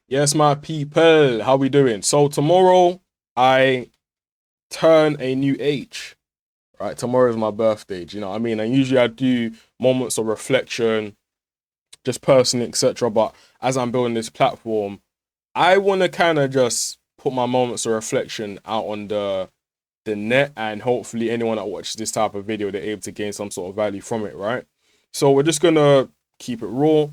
Yes, my people, how we doing? So tomorrow I turn a new age, right? Tomorrow is my birthday, do you know what I mean? And usually I do moments of reflection, just personally, etc. But as I'm building this platform, I want to kind of just put my moments of reflection out on the net, and hopefully anyone that watches this type of video, they're able to gain some sort of value from it, right? So we're just gonna keep it raw,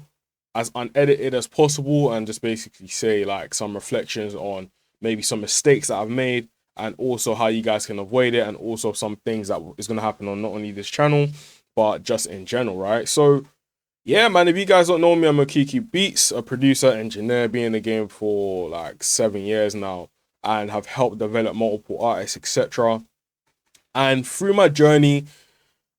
as unedited as possible, and just basically say like some reflections on maybe some mistakes that I've made, and also how you guys can avoid it, and also some things that is gonna happen on not only this channel but just in general, right? So yeah, man, if you guys don't know me, I'm Okiki Beats, a producer, engineer, been in the game for like 7 years now, and have helped develop multiple artists, etc. And through my journey,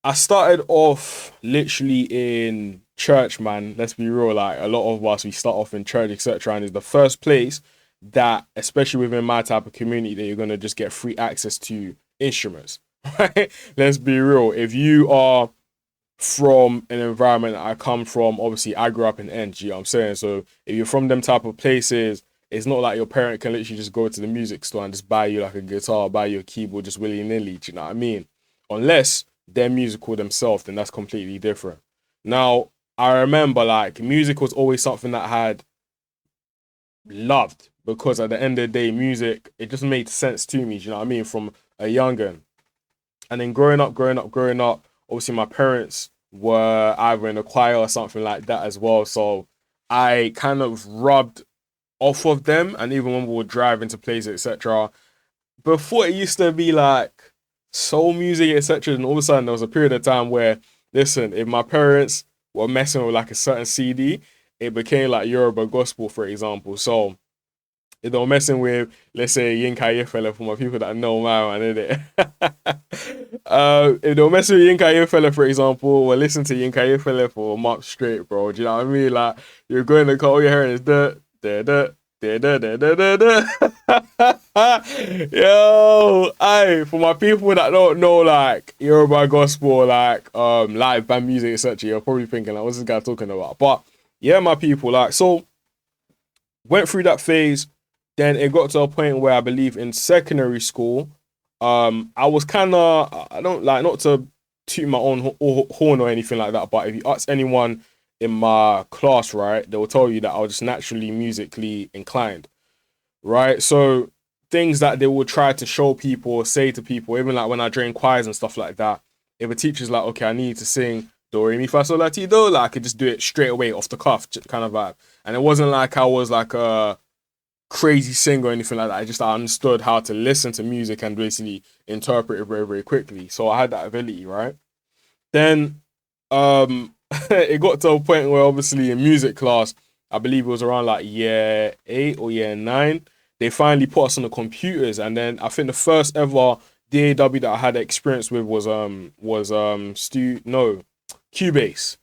I started off literally in church, man. Let's be real, like a lot of us, we start off in church, etc. And it's the first place that, especially within my type of community, that you're gonna just get free access to instruments, right? Let's be real. If you are from an environment I come from, obviously I grew up in End, you know what I'm saying? So if you're from them type of places, it's not like your parent can literally just go to the music store and just buy you like a guitar, buy you a keyboard just willy-nilly, do you know what I mean? Unless they're musical themselves, then that's completely different. Now, I remember like music was always something that I had loved, because at the end of the day, music, it just made sense to me, do you know what I mean? From a youngin'. And then growing up, obviously my parents were either in a choir or something like that as well. So I kind of rubbed off of them. And even when we would drive into places, etc., before it used to be like soul music, etc., and all of a sudden there was a period of time where, listen, if my parents were messing with like a certain CD, it became like Yoruba gospel, for example. So if they were messing with, let's say, Yinka Yefela, for my people that know my man, innit? If they were messing with Yinka Yefela, for example, or listen to Yinka Yefela for a month straight, bro, do you know what I mean? Like, you're going to call your hair is dirt, dirt, dirt. Yo, I for my people that don't know like Yoruba gospel, like live band music, etc., you're probably thinking like, what's this guy talking about? But yeah, my people, like, so went through that phase. Then it got to a point where I believe in secondary school, I was kind of, I don't like, not to toot my own horn or anything like that, but if you ask anyone in my class, right, they will tell you that I was just naturally musically inclined, right? So things that they would try to show people or say to people, even like when I joined choirs and stuff like that, if a teacher's like, okay, I need to sing do re mi fa sol la ti do, like I could just do it straight away off the cuff, kind of vibe. And it wasn't like I was like a crazy singer or anything like that. I understood how to listen to music and basically interpret it very, very quickly. So I had that ability, right? Then it got to a point where obviously in music class, I believe it was around like year 8 or year 9, they finally put us on the computers. And then I think the first ever DAW that I had experience with was Stu no Cubase.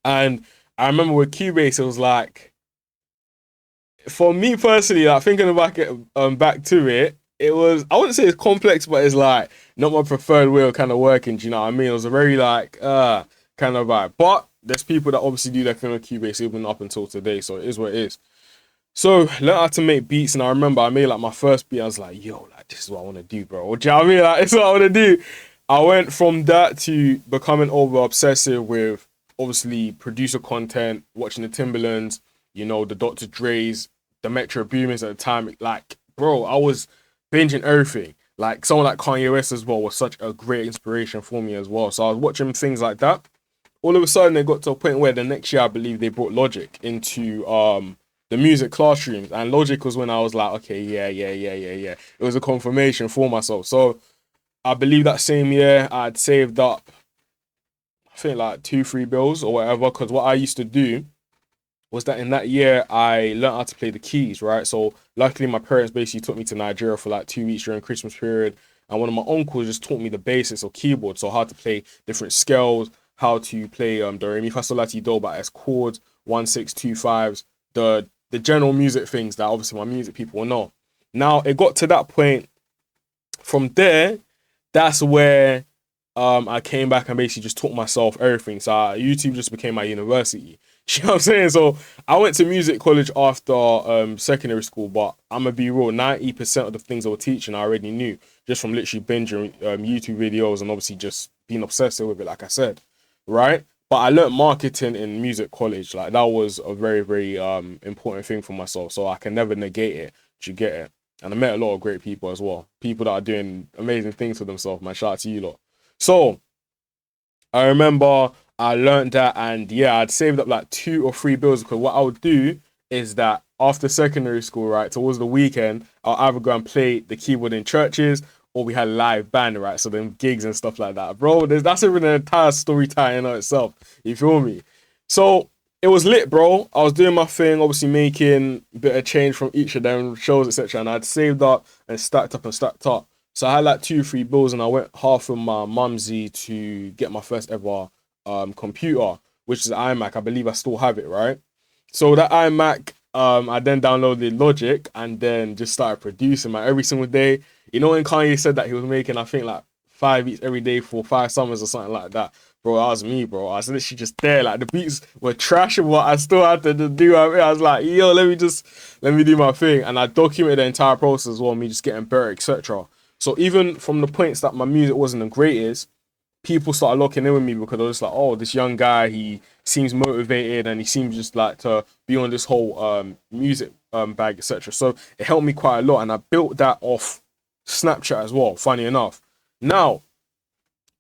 And I remember with Cubase, it was like, for me personally, like thinking back to it, it was, I wouldn't say it's complex, but it's like not my preferred way of kind of working. Do you know what I mean? It was a very like kind of vibe. But there's people that obviously do their thing on Cubase even up until today, so it is what it is. So learned how to make beats, and I remember I made like my first beat. I was like, yo, like this is what I want to do, bro. Do you know what I mean? Like this is what I want to do. I went from that to becoming over obsessive with obviously producer content, watching the Timberlands, you know, the Dr. Dre's, the Metro Boomers at the time. Like, bro, I was binging everything. Like someone like Kanye West as well was such a great inspiration for me as well. So I was watching things like that. All of a sudden, it got to a point where the next year, I believe they brought Logic into the music classrooms, and Logic was when I was like, okay, yeah. It was a confirmation for myself. So I believe that same year I'd saved up, I think like 2, 3 bills or whatever. Because what I used to do was that in that year I learned how to play the keys, right? So luckily my parents basically took me to Nigeria for like 2 weeks during Christmas period, and one of my uncles just taught me the basics of keyboard, so how to play different scales, how to play do re mi fa sol la ti do, but as chords, 1 6 2 5s, the general music things that obviously my music people will know. Now it got to that point. From there, that's where I came back and basically just taught myself everything. So YouTube just became my university. You know what I'm saying? So I went to music college after secondary school, but I'm gonna be real, 90% of the things they were teaching I already knew just from literally binging YouTube videos and obviously just being obsessive with it, like I said, right? But I learned marketing in music college. Like that was a very, very important thing for myself. So I can never negate it. Do you get it? And I met a lot of great people as well. People that are doing amazing things for themselves, man. Shout out to you lot. So I remember I learned that, and yeah, I'd saved up like 2 or 3 bills because what I would do is that after secondary school, right, towards the weekend, I'll either go and play the keyboard in churches or we had live band, right? So then gigs and stuff like that. Bro, that's even an entire story time in itself. You feel me? So it was lit, bro. I was doing my thing, obviously making a bit of change from each of them shows, etc. And I'd saved up and stacked up and stacked up. So I had like 2 or 3 bills, and I went half with my mumsy to get my first ever computer, which is an iMac. I believe I still have it, right? So that iMac, I then downloaded Logic and then just started producing, man, every single day. You know when Kanye said that he was making, I think, like 5 beats every day for 5 summers or something like that? Bro, that was me, bro. I was literally just there. Like the beats were trash, but I still had to do it. I was like, yo, let me do my thing. And I documented the entire process as well, me just getting better, etc. So even from the points that my music wasn't the greatest, people started locking in with me because I was like, oh, this young guy, he seems motivated and he seems just like to be on this whole music bag, etc. So it helped me quite a lot, and I built that off Snapchat as well, funny enough. Now,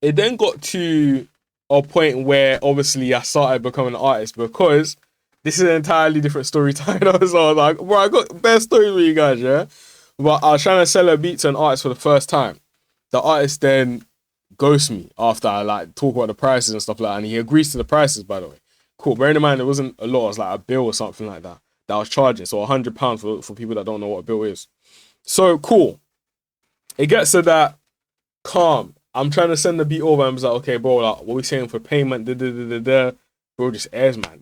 it then got to a point where obviously I started becoming an artist because this is an entirely different story time. So I was like, bro, I got best stories for you guys, yeah? But I was trying to sell a beat to an artist for the first time. The artist then ghosts me after I like talk about the prices and stuff like that, and he agrees to the prices, by the way. Cool. Bearing in mind it wasn't a lot, it was like a bill or something like that I was charging. So £100 for people that don't know what a bill is. So cool. It gets to that calm. I'm trying to send the beat over and I was like, okay, bro, like, what we saying for payment? Bro just airs, man.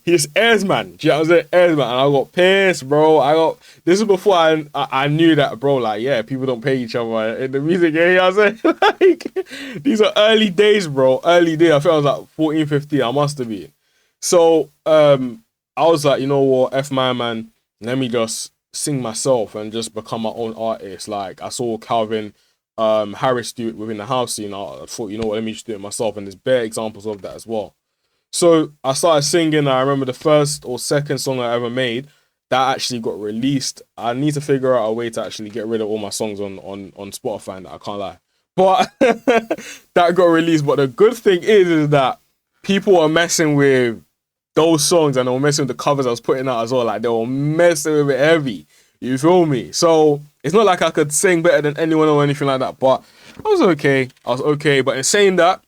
He just airs, man. Do you know what I'm saying? Airs, man. And I got pissed, bro. This is before I knew that, bro, like, yeah, people don't pay each other in the music game. You know what I'm saying? Like, these are early days, bro. Early days. I think I was like 14, 15. I must have been. So, I was like, you know what? F my man. Let me just sing myself and just become my own artist. Like, I saw Calvin Harris do it within the house scene. I thought, you know what, let me just do it myself. And there's bare examples of that as well. So I started singing. I remember the first or second song I ever made that actually got released. I need to figure out a way to actually get rid of all my songs on Spotify, and I can't lie. But that got released. But the good thing is that people are messing with those songs and they were messing with the covers I was putting out as well. Like they were messing with it heavy. You feel me? So it's not like I could sing better than anyone or anything like that. But I was okay. But in saying that,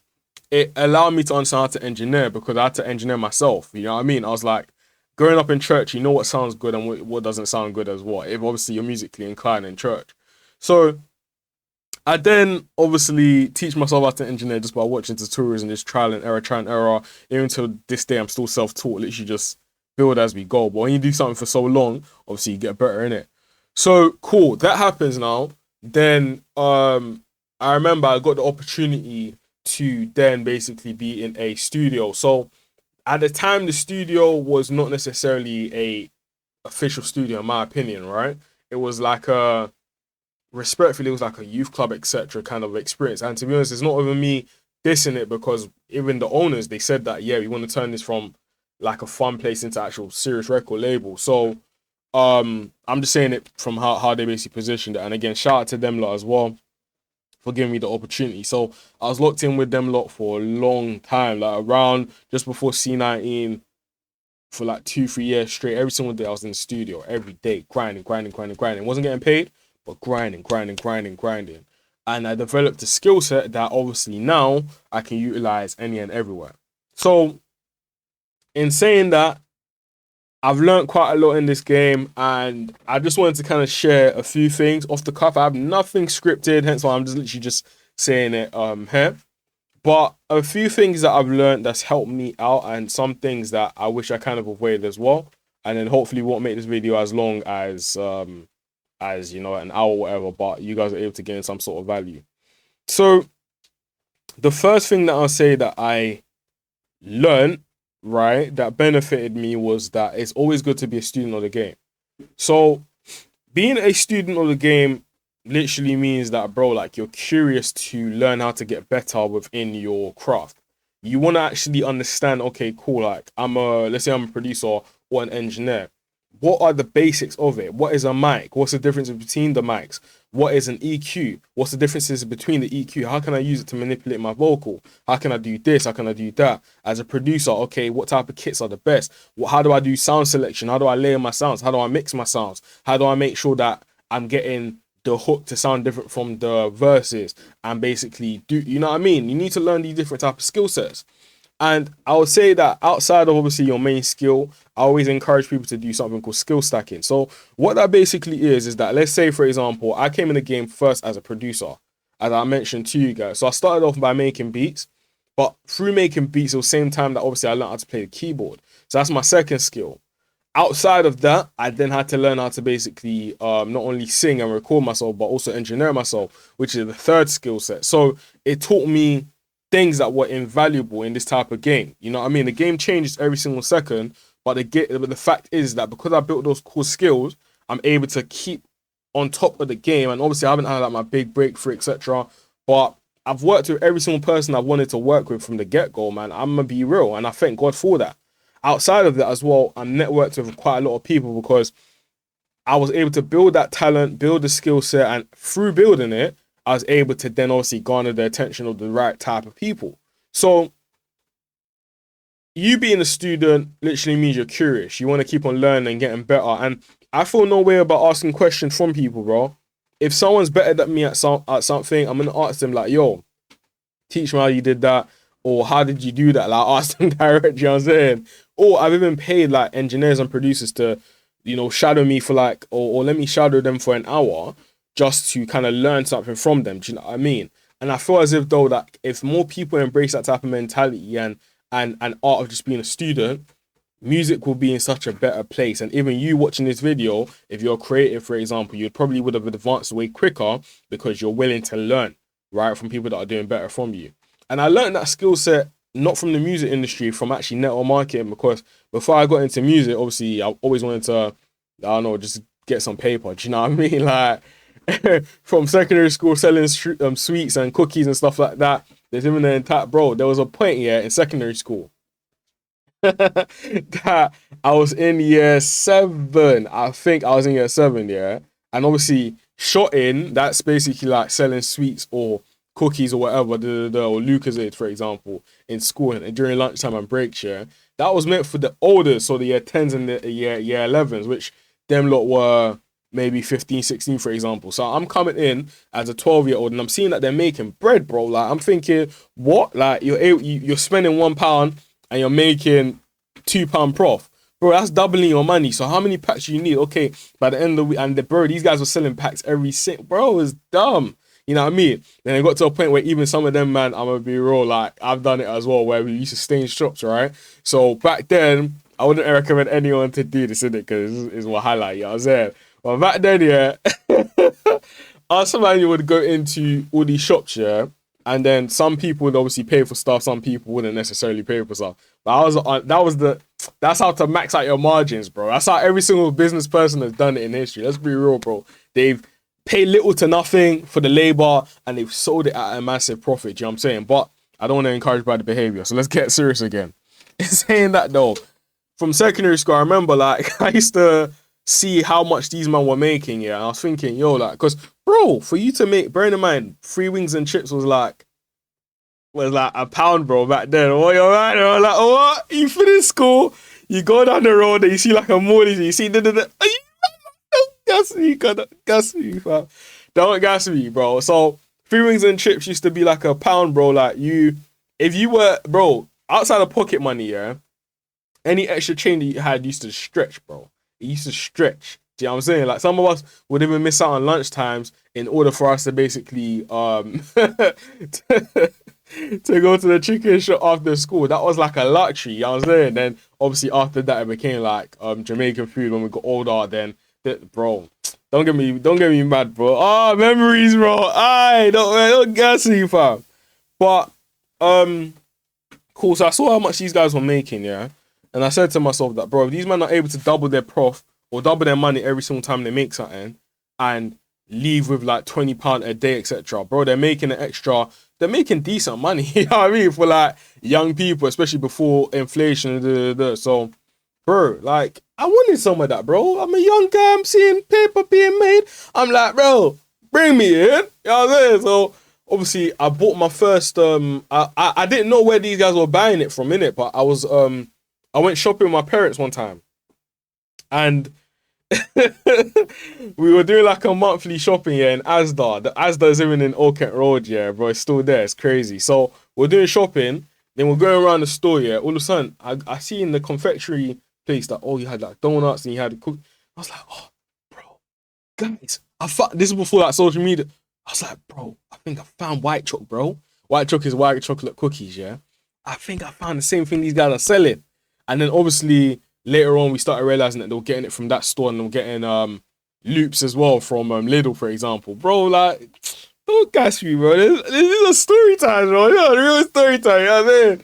it allowed me to understand how to engineer because I had to engineer myself. You know what I mean? I was like, growing up in church, you know what sounds good and what doesn't sound good as well. If obviously you're musically inclined in church. So I then obviously teach myself how to engineer just by watching tutorials and just trial and error. Even to this day, I'm still self-taught, literally just build as we go. But when you do something for so long, obviously you get better in it. So cool, that happens now. Then I remember I got the opportunity to then basically be in a studio. So at the time, the studio was not necessarily a official studio, in my opinion, right? It was like respectfully, it was like a youth club, etc. kind of experience. And to be honest, it's not even me dissing it because even the owners, they said that, yeah, we want to turn this from like a fun place into actual serious record label. So I'm just saying it from how they basically positioned it. And again, shout out to them lot as well for giving me the opportunity. So I was locked in with them lot for a long time, like around just before C19 for like 2, 3 years straight. Every single day I was in the studio, every day, grinding. Wasn't getting paid, but grinding. And I developed a skill set that obviously now I can utilize any and everywhere. So in saying that, I've learned quite a lot in this game, and I just wanted to kind of share a few things off the cuff. I have nothing scripted, hence why I'm just literally just saying it here. But a few things that I've learned that's helped me out, and some things that I wish I kind of avoided as well. And then hopefully won't make this video as long as you know, an hour or whatever, but you guys are able to gain some sort of value. So the first thing that I'll say that I learned, right, that benefited me was that it's always good to be a student of the game. So being a student of the game literally means that, bro, like you're curious to learn how to get better within your craft. You want to actually understand, okay, cool, like let's say I'm a producer or an engineer. What are the basics of it? What is a mic? What's the difference between the mics? What is an EQ? What's the differences between the EQ? How can I use it to manipulate my vocal? How can I do this? How can I do that? As a producer, okay, what type of kits are the best? How do I do sound selection? How do I layer my sounds? How do I mix my sounds? How do I make sure that I'm getting the hook to sound different from the verses and basically do, you know what I mean? You need to learn these different type of skill sets. And I would say that outside of obviously your main skill, I always encourage people to do something called skill stacking. So what that basically is that, let's say, for example, I came in the game first as a producer, as I mentioned to you guys. So I started off by making beats, but through making beats at the same time that obviously I learned how to play the keyboard. So that's my second skill. Outside of that, I then had to learn how to basically not only sing and record myself, but also engineer myself, which is the third skill set. So it taught me things that were invaluable in this type of game. You know what I mean? The game changes every single second, but the fact is that because I built those cool skills, I'm able to keep on top of the game. And obviously I haven't had like my big breakthrough, etc. But I've worked with every single person I've wanted to work with from the get-go, man. I'm gonna be real, and I thank God for that. Outside of that as well, I'm networked with quite a lot of people because I was able to build that talent, build the skill set, and through building it, I was able to then obviously garner the attention of the right type of people. So you being a student literally means you're curious. You want to keep on learning and getting better. And I feel no way about asking questions from people, bro. If someone's better than me at something, I'm going to ask them like, yo, teach me how you did that. Or how did you do that? Like, ask them directly, you know what I'm saying? Or I've even paid like engineers and producers to, you know, shadow me for like, or let me shadow them for an hour just to kind of learn something from them. Do you know what I mean? And I feel as if though that if more people embrace that type of mentality and art of just being a student, music will be in such a better place. And even you watching this video, if you're creative, for example, you probably would have advanced way quicker because you're willing to learn, right, from people that are doing better from you. And I learned that skill set not from the music industry, from actually network marketing, because before I got into music, obviously I always wanted to, I don't know, just get some paper. Do you know what I mean? Like from secondary school selling sweets and cookies and stuff like that. There's even an entire, bro, there was a point here in secondary school that I was in year 7. I think I was in year 7, yeah. And obviously, shotting, that's basically like selling sweets or cookies or whatever, or Lucozade, for example, in school and during lunchtime and breaks, yeah. That was meant for the older, so the year 10s and the year 11s, which them lot were maybe 15, 16, for example. So I'm coming in as a 12-year-old and I'm seeing that they're making bread, bro. Like, I'm thinking, what? Like, you're spending £1 and you're making £2 prof. Bro, that's doubling your money. So how many packs do you need? Okay, by the end of the week, and bro, these guys were selling packs every single, bro, it's dumb. You know what I mean? Then it got to a point where even some of them, man, I'm gonna be real, like, I've done it as well, where we used to stay in shops, right? So back then, I wouldn't recommend anyone to do this, innit? Because it's what highlight, you know what I'm saying? Well, back then, yeah, us man would go into all these shops, yeah, and then some people would obviously pay for stuff, some people wouldn't necessarily pay for stuff. But that's how to max out your margins, bro. That's how every single business person has done it in history. Let's be real, bro. They've paid little to nothing for the labor and they've sold it at a massive profit. You know what I'm saying? But I don't want to encourage bad behavior. So let's get serious again. In saying that though, from secondary school, I remember like I used to see how much these men were making, yeah. And I was thinking, yo, like, because bro, for you to make, bearing in mind, 3 wings and chips was like £1, bro, back then. Oh, you're right, bro. Like, what? You finish school, you go down the road and you see like a molly, you see don't gas me, don't gas me, fam. Don't gas me, bro. So 3 wings and chips used to be like £1, bro. Like if you were, bro, outside of pocket money, yeah, any extra change that you had used to stretch, bro. It used to stretch. Do you know what I'm saying? Like some of us would even miss out on lunch times in order for us to basically to go to the chicken shop after school. That was like a luxury, you know what I'm saying? Then obviously after that it became like Jamaican food when we got older. Then bro, don't get me mad, bro. Ah, memories, bro. Aye, don't gas me, fam. But cool. So I saw how much these guys were making, yeah. And I said to myself that, bro, if these men are able to double their prof or double their money every single time they make something and leave with like £20 a day, etc., bro, they're making an extra, they're making decent money, you know what I mean, for like young people, especially before inflation. So, bro, like, I wanted some of that, bro. I'm a young guy, I'm seeing paper being made. I'm like, bro, bring me in. You know what I'm saying? So, obviously, I bought my first, I didn't know where these guys were buying it from, innit? But I went shopping with my parents one time. And we were doing like a monthly shopping here in Asda. The Asda is even in Old Kent Road, yeah, bro. It's still there. It's crazy. So we're doing shopping. Then we're going around the store, yeah. All of a sudden, I see in the confectionery place that, oh, you had like donuts and you had cook. I was like, oh, bro, guys, this is before like social media. I was like, bro, I think I found white chocolate, bro. White chocolate is white chocolate cookies, yeah. I think I found the same thing these guys are selling. And then obviously later on we started realizing that they were getting it from that store and they were getting loops as well from Lidl, for example. Bro, like, don't gas me, bro. This is a story time, bro. This is a real story time, you know what I mean?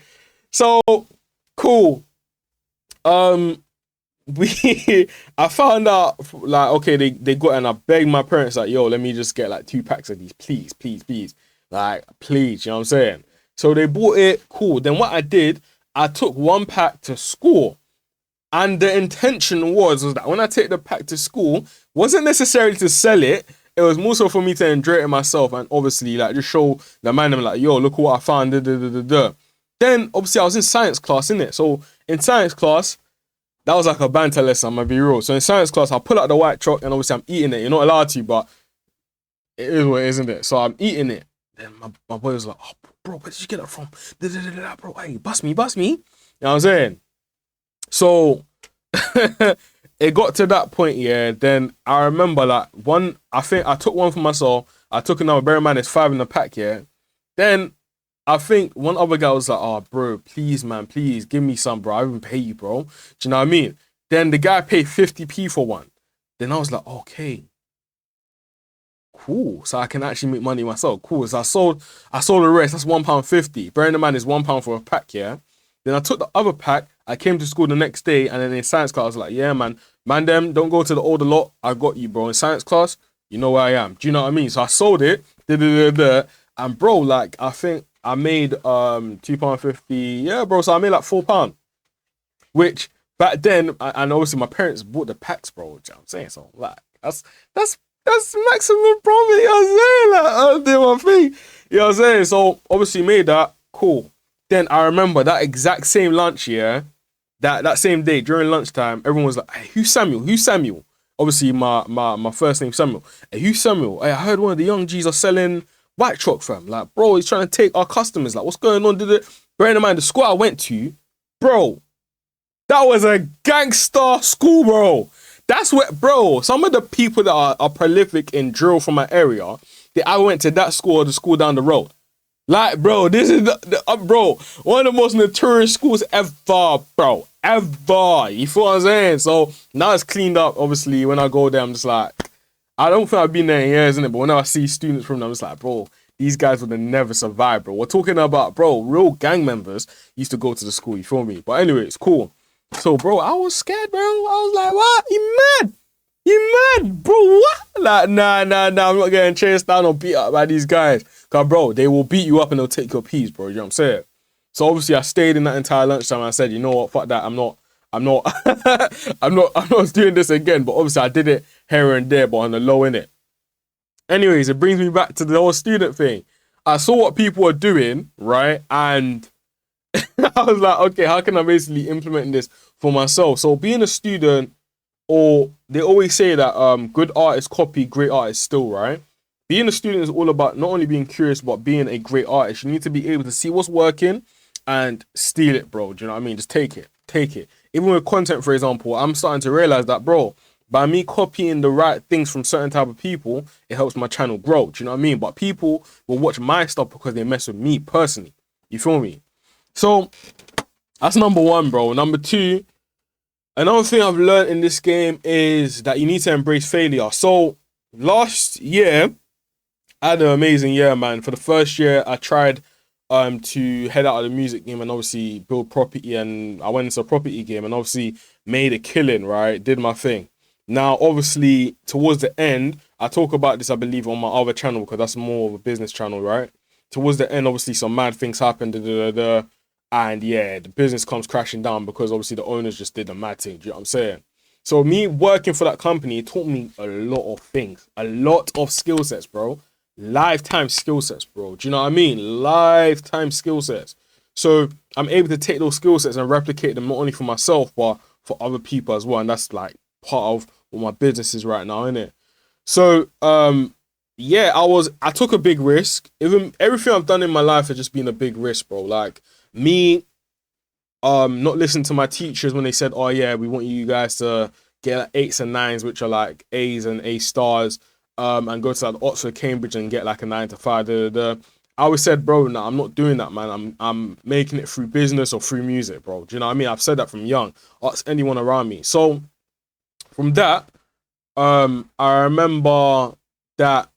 So, cool. I found out, like, okay, they got, and I begged my parents, like, yo, let me just get like 2 packs of these, please, please, please. Like, please, you know what I'm saying? So they bought it, cool. Then what I did, I took 1 pack to school. And the intention was that when I take the pack to school, wasn't necessarily to sell it. It was more so for me to enjoy it myself and obviously like just show the man, I'm like, yo, look what I found. Then obviously I was in science class, innit? So in science class, that was like a banter lesson, I'm gonna be real. So in science class, I pull out the white chalk and obviously I'm eating it. You're not allowed to, but it is what it is, isn't it? So I'm eating it. Then my boy was like, oh, bro, where did you get that from? Bro, hey, bust me. You know what I'm saying? So it got to that point, yeah. Then I remember like I think I took one for myself. I took another, bear in mind it's 5 in the pack, yeah. Then I think one other guy was like, oh, bro, please, man, please give me some, bro. I even pay you, bro. Do you know what I mean? Then the guy paid 50p for one. Then I was like, okay, cool. So I can actually make money myself. Cool. So I sold the rest. That's £1.50. Bearing in mind it's £1 for a pack, yeah. Then I took the other pack. I came to school the next day, and then in science class, I was like, yeah, man, them, don't go to the older lot. I got you, bro. In science class, you know where I am. Do you know what I mean? So I sold it, and bro, like, I think I made £2.50. Yeah, bro. So I made like £4, which back then, and obviously my parents bought the packs, bro. You know what I'm saying? So like, that's maximum profit. You know what I'm saying? Like, I did my thing. You know what I'm saying? So obviously made that, cool. Then I remember that exact same lunch, yeah. That same day during lunchtime, everyone was like, hey, who's Samuel? Who's Samuel? Obviously, my first name Samuel. Hey, who's Samuel? Hey, I heard one of the young G's are selling white chalk, fam. Like, bro, he's trying to take our customers. Like, what's going on? Bearing in mind, the school I went to, bro, that was a gangster school, bro. That's what, bro, some of the people that are prolific in drill from my area, I went to that school or the school down the road. Like, bro, this is bro, one of the most notorious schools ever, bro. Ever. You feel what I'm saying? So now it's cleaned up. Obviously, when I go there, I'm just like, I don't think I've been there in years, innit? But whenever I see students from them, I'm just like, bro, these guys would have never survived, bro. We're talking about, bro, real gang members used to go to the school, you feel me? But anyway, it's cool. So, bro, I was scared, bro. I was like, what? You mad? You mad, bro? What? Like, nah. I'm not getting chased down or beat up by these guys. Cause, bro, they will beat you up and they'll take your peas, bro. You know what I'm saying? So obviously, I stayed in that entire lunchtime. And I said, you know what? Fuck that. I'm not I'm not doing this again. But obviously, I did it here and there, but on the low, innit? Anyways, it brings me back to the whole student thing. I saw what people were doing, right? And I was like, okay, how can I basically implement this for myself? So being a student, or they always say that good artists copy, great artists still, right? Being a student is all about not only being curious, but being a great artist. You need to be able to see what's working and steal it, bro. Do you know what I mean? Just take it. Even with content, for example, I'm starting to realize that, bro, by me copying the right things from certain type of people, it helps my channel grow. Do you know what I mean? But people will watch my stuff because they mess with me personally. You feel me? So that's number one, bro. Number two, another thing I've learned in this game is that you need to embrace failure. So last year, I had an amazing year, man. For the first year, I tried to head out of the music game and obviously build property, and I went into a property game and obviously made a killing, right? Did my thing. Now, obviously, towards the end, I talk about this, I believe, on my other channel because that's more of a business channel, right? Towards the end, obviously, some mad things happened, and yeah, the business comes crashing down because obviously the owners just did a mad thing. Do you know what I'm saying? So me working for that company, it taught me a lot of things, a lot of skill sets, bro. Lifetime skill sets, bro. Do you know what I mean? Lifetime skill sets. So I'm able to take those skill sets and replicate them not only for myself, but for other people as well. And that's like part of what my business is right now, isn't it? So yeah, I took a big risk. Even everything I've done in my life has just been a big risk, bro. Like me not listening to my teachers when they said, oh yeah, we want you guys to get like 8s and 9s, which are like A's and A stars, and go to like Oxford, Cambridge and get like a 9 to 5. I always said, bro, no, I'm not doing that, man. I'm making it through business or through music, bro. Do you know what I mean? I've said that from young. Ask anyone around me. So from that, I remember that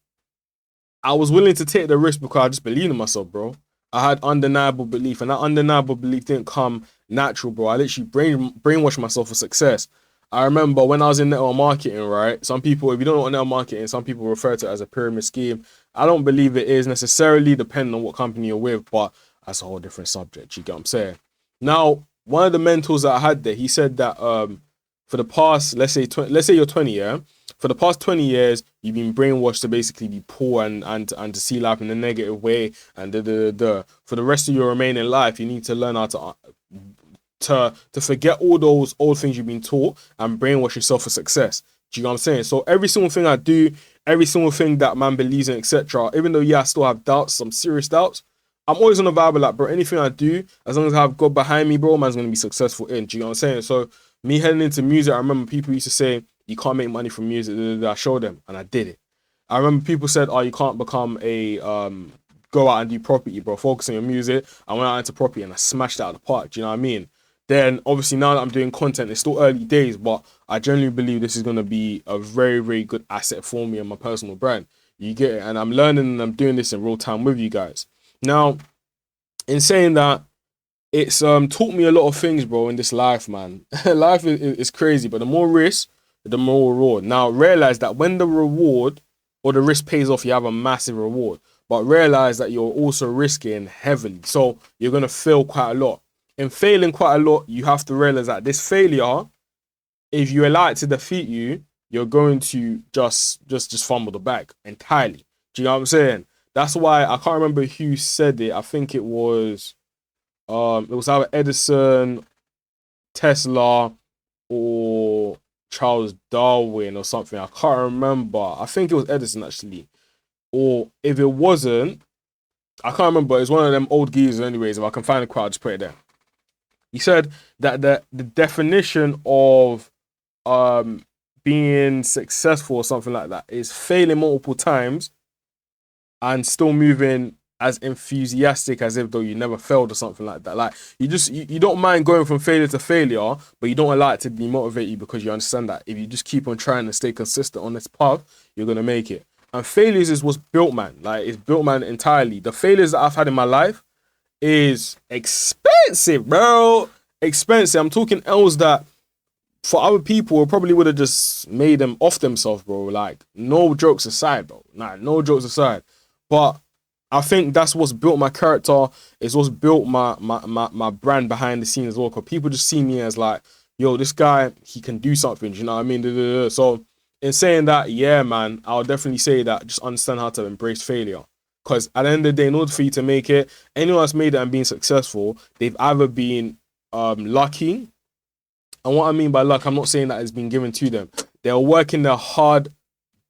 I was willing to take the risk because I just believed in myself, bro. I had undeniable belief, and that undeniable belief didn't come natural, bro. I literally brainwashed myself for success. I remember when I was in network marketing, right? Some people, if you don't know what network marketing is, some people refer to it as a pyramid scheme. I don't believe it is necessarily, depending on what company you're with, but that's a whole different subject. You get what I'm saying? Now, one of the mentors that I had there, he said that for the past, let's say you're 20, yeah. For the past 20 years, you've been brainwashed to basically be poor and to see life in a negative way and For the rest of your remaining life, you need to learn how to forget all those old things you've been taught and brainwash yourself for success. Do you know what I'm saying? So every single thing I do, every single thing that man believes in, etc., even though yeah, I still have doubts, some serious doubts, I'm always on the vibe of like, bro, anything I do, as long as I have God behind me, bro, man's gonna be successful in. Do you know what I'm saying? So me heading into music, I remember people used to say, you can't make money from music. I showed them and I did it. I remember people said, oh, you can't become a go out and do property, bro. Focusing on music. I went out into property and I smashed it out of the park. Do you know what I mean? Then obviously now that I'm doing content, it's still early days, but I genuinely believe this is gonna be a very, very good asset for me and my personal brand. You get it? And I'm learning and I'm doing this in real time with you guys. Now, in saying that, it's taught me a lot of things, bro, in this life, man. Life is crazy, but the more risk, the more reward. Now, realize that when the reward or the risk pays off, you have a massive reward. But realize that you're also risking heavily. So you're going to fail quite a lot. In failing quite a lot, you have to realize that this failure, if you allow it to defeat you, you're going to just fumble the bag entirely. Do you know what I'm saying? That's why I can't remember who said it. I think it was either Edison, Tesla, or Charles Darwin or something. I can't remember. I think it was Edison actually. Or if it wasn't, I can't remember. It's one of them old geezers anyways. If I can find the quote, I'll just put it there. He said that the definition of being successful or something like that is failing multiple times and still moving as enthusiastic as if though you never failed or something like that. Like you don't mind going from failure to failure, but you don't allow it to demotivate you because you understand that if you just keep on trying to stay consistent on this path, you're gonna make it. And failures is what's built, man. Like it's built, man, entirely. The failures that I've had in my life is expensive, bro. Expensive. I'm talking L's that for other people probably would have just made them off themselves, bro. Like no jokes aside, bro. Nah, no jokes aside. But I think that's what's built my character. It's what's built my brand behind the scenes as well. Because people just see me as like, yo, this guy, he can do something. Do you know what I mean? So in saying that, yeah, man, I'll definitely say that just understand how to embrace failure. Because at the end of the day, in order for you to make it, anyone that's made it and been successful, they've either been lucky. And what I mean by luck, I'm not saying that it's been given to them. They were working their hard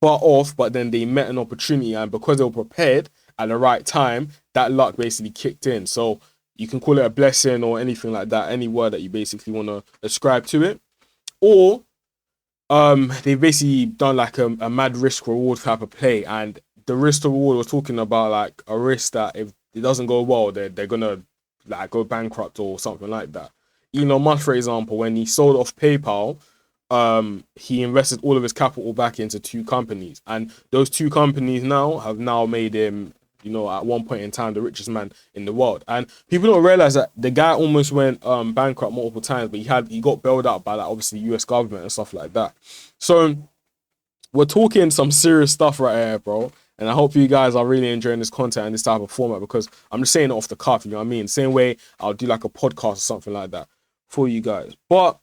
butt off, but then they met an opportunity. And because they were prepared at the right time, that luck basically kicked in. So you can call it a blessing or anything like that, any word that you basically want to ascribe to it. Or they've basically done like a mad risk reward type of play, and the risk reward was talking about like a risk that if it doesn't go well, they're gonna like go bankrupt or something like that. Elon Musk, for example, when he sold off PayPal, he invested all of his capital back into 2 companies, and those 2 companies have now made him, you know, at one point in time, the richest man in the world. And people don't realize that the guy almost went bankrupt multiple times, but he got bailed out by, like, obviously the US government and stuff like that. So we're talking some serious stuff right here, bro. And I hope you guys are really enjoying this content and this type of format, because I'm just saying it off the cuff, you know what I mean? Same way I'll do like a podcast or something like that for you guys. But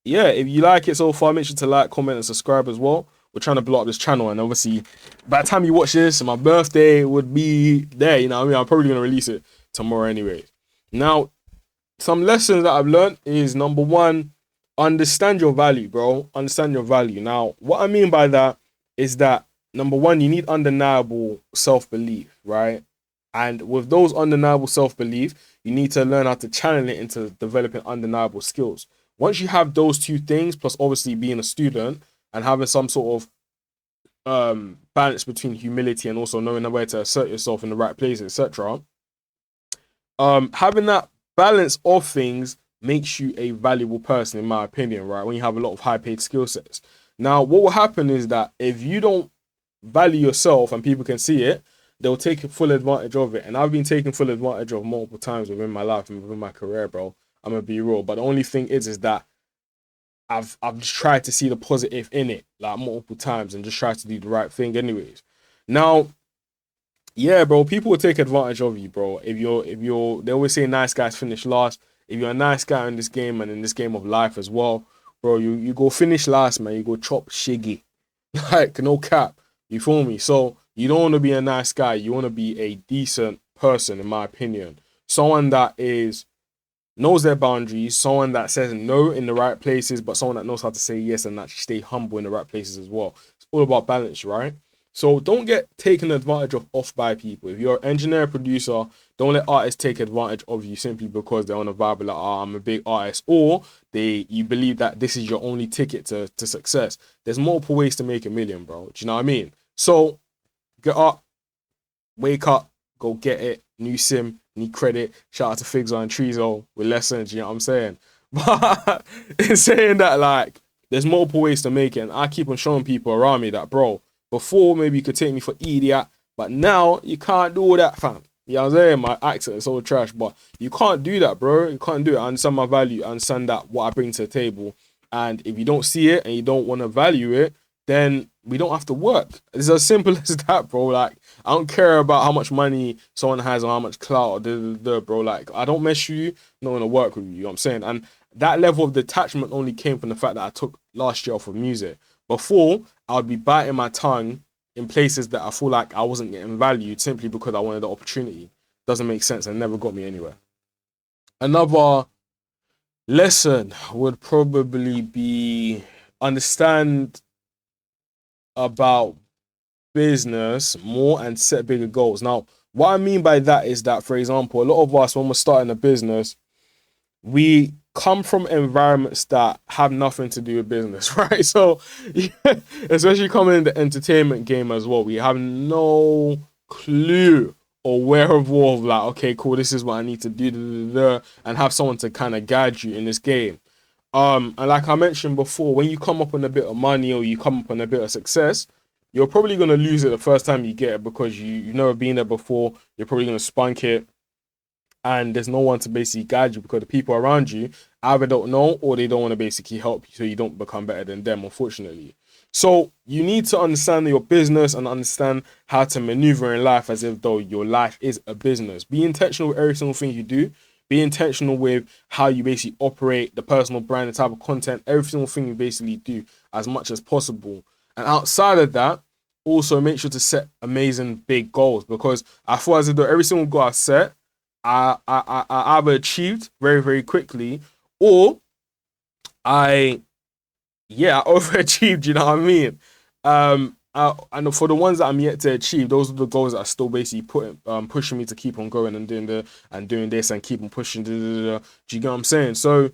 yeah, if you like it so far, make sure to like, comment, and subscribe as well. We're trying to blow up this channel, and obviously by the time you watch this, my birthday would be there, you know what I mean? I'm probably gonna release it tomorrow anyway. Now, some lessons that I've learned is, number one, understand your value, bro. Understand your value. Now, what I mean by that is that, number one, you need undeniable self-belief, right? And with those undeniable self-belief, you need to learn how to channel it into developing undeniable skills. Once you have those two things, plus obviously being a student and having some sort of balance between humility and also knowing where to assert yourself in the right place, etc. Having that balance of things makes you a valuable person, in my opinion, right? When you have a lot of high-paid skill sets. Now, what will happen is that if you don't value yourself and people can see it, they'll take full advantage of it. And I've been taken full advantage of multiple times within my life and within my career, bro. I'm gonna be real. But the only thing is that I've just tried to see the positive in it, like, multiple times, and just try to do the right thing anyways. Now, yeah, bro, people will take advantage of you, bro. If you're they always say nice guys finish last. If you're a nice guy in this game and in this game of life as well, bro, you go finish last, man. You go chop shiggy. Like, no cap. You feel me? So you don't want to be a nice guy. You want to be a decent person, in my opinion. Someone that knows their boundaries, someone that says no in the right places, but someone that knows how to say yes and actually stay humble in the right places as well. It's all about balance, right? So don't get taken advantage of off by people. If you're an engineer, producer, don't let artists take advantage of you simply because they're on a vibe like, oh, I'm a big artist, or you believe that this is your only ticket to success. There's multiple ways to make a million, bro. Do you know what I mean? So get up, wake up, go get it. New sim, new credit. Shout out to Figs and Trezo with lessons, you know what I'm saying? But in saying that, like, there's multiple ways to make it, and I keep on showing people around me that, bro, before maybe you could take me for idiot, but now you can't do that, fam. You know what I'm saying? My accent is so trash, but you can't do that, bro. You can't do it. I understand my value. I understand that what I bring to the table. And if you don't see it and you don't want to value it, then we don't have to work. It's as simple as that, bro. Like, I don't care about how much money someone has or how much clout, bro. Like, I don't mess with you. I'm not going to work with you. You know what I'm saying? And that level of detachment only came from the fact that I took last year off of music. Before, I would be biting my tongue in places that I feel like I wasn't getting valued simply because I wanted the opportunity. Doesn't make sense and never got me anywhere. Another lesson would probably be understand about business more and set bigger goals. Now, what I mean by that is that, for example, a lot of us, when we're starting a business, we come from environments that have nothing to do with business, right? So, yeah, especially coming in the entertainment game as well, we have no clue or wherewithal of, like, okay, cool, this is what I need to do, and have someone to kind of guide you in this game. And like I mentioned before, when you come up on a bit of money or you come up on a bit of success, you're probably going to lose it the first time you get it because you've never been there before. You're probably going to spunk it. And there's no one to basically guide you because the people around you either don't know or they don't want to basically help you so you don't become better than them, unfortunately. So you need to understand your business and understand how to maneuver in life as if though your life is a business. Be intentional with every single thing you do. Be intentional with how you basically operate, the personal brand, the type of content, every single thing you basically do as much as possible. And outside of that, also make sure to set amazing big goals, because I feel as if though every single goal I set, I either achieved very, very quickly, or I overachieved, you know what I mean? And for the ones that I'm yet to achieve, those are the goals that are still basically pushing me to keep on going and doing this and keep on pushing. Do you get what I'm saying? So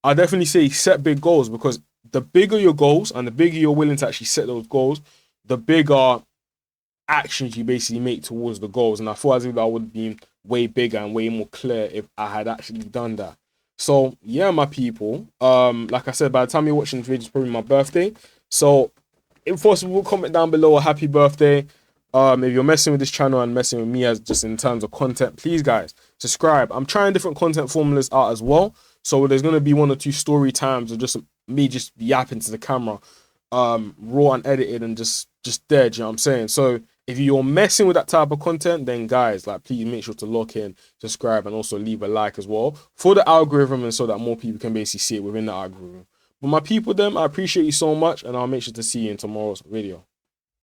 I definitely say set big goals, because the bigger your goals and the bigger you're willing to actually set those goals, the bigger actions you basically make towards the goals. And I thought as if that would have been way bigger and way more clear if I had actually done that. So yeah, my people, like I said, by the time you're watching this video, it's probably my birthday. So if possible, comment down below a happy birthday. If you're messing with this channel and messing with me as just in terms of content, please guys, subscribe. I'm trying different content formulas out as well. So there's gonna be 1 or 2 story times of just me just yapping to the camera, raw and edited and just there, do you know what I'm saying? So if you're messing with that type of content, then guys, like, please make sure to lock in, subscribe, and also leave a like as well for the algorithm, and so that more people can basically see it within the algorithm. But my people, them, I appreciate you so much, and I'll make sure to see you in tomorrow's video.